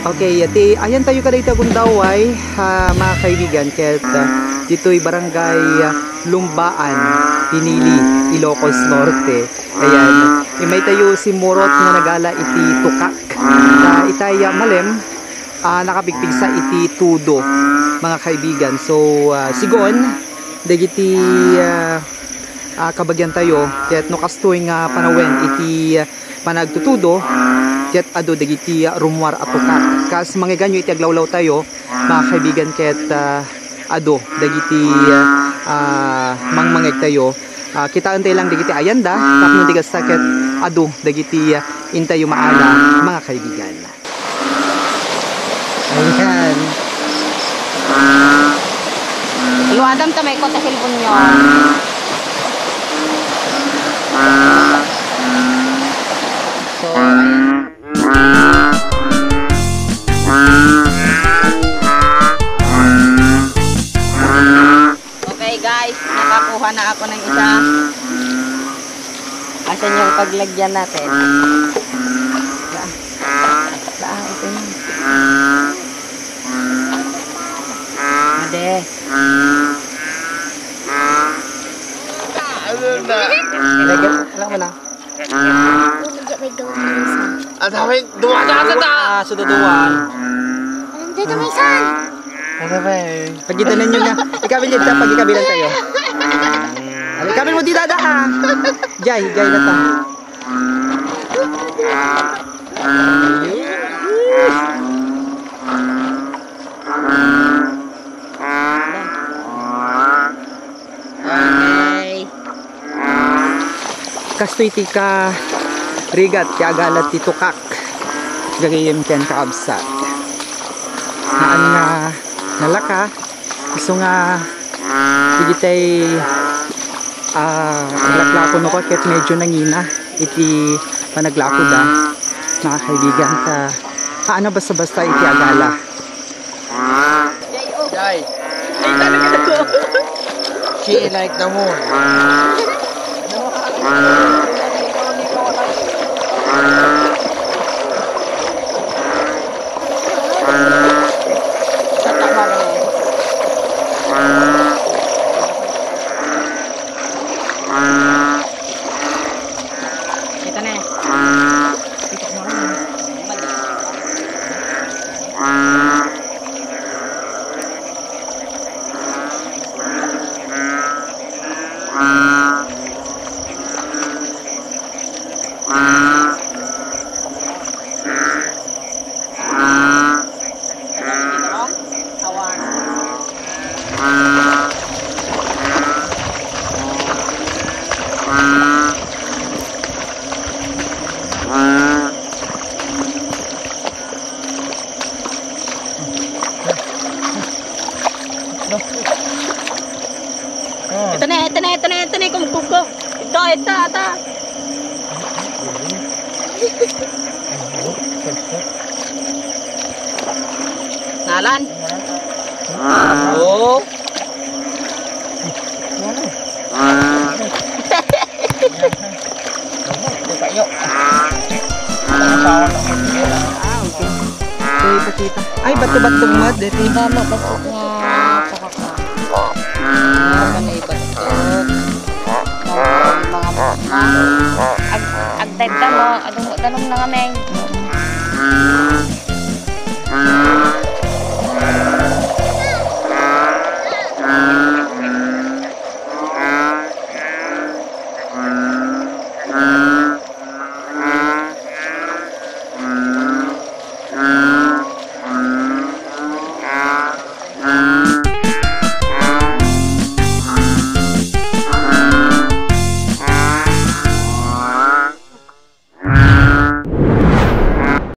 Okay, ati ayan tayo kada itagundaway, mga kaibigan, ket dito'y barangay Lumbaan, Pinili, Ilocos Norte. Ayan, may tayo si Murot nga nagala iti tukak. Itay malem, nakapigpig sa iti tudo, mga kaibigan. So, sigon, dagiti kabagyan tayo, ket no kastoy nga panawen iti panagtutudo, ket ado dagiti rumwar at tukak. Kas mga ganyo iti aglawlaw tayo, mga kaibigan, ket ado dagiti mangmangeg tayo. Kitaan tayo lang dagiti ayanda, tapno digas ket ado dagiti intayo maala, mga kaibigan. Ayan. Lu Adam tamay ko ta cellphone nyo. So, ayan. Okay guys, nakakuha na ako ng isa. Asan yung paglagyan natin? Ito yun. Ade. Alam mo na. At hawin, duwa ka ta! Sududuan. Dito may san. Ano ba eh? Pagitanan nyo nga. Ikabil yun sa pagikabilan tayo. Ikabil mo di dada ha. Jay na ta. Okay. Kastoy ti ka rigat kaya agalat ti tukak. Gagayim ken kaabsat. Naan nga nalaka. Gusto nga digitay naglako no ko ket medyo nangina iti panaglako da, mga kaibigan, kaano basta-basta iti agala. Jai! She like the moon. Ito na eh. Ito na, kumkuko. Ito. Nalan. Oh. Okay, pakita. Ay, bato-batong mad. Dito. Damo, bato nga. Ano ibatok? Mga agtay mo. Adong tanong na kami.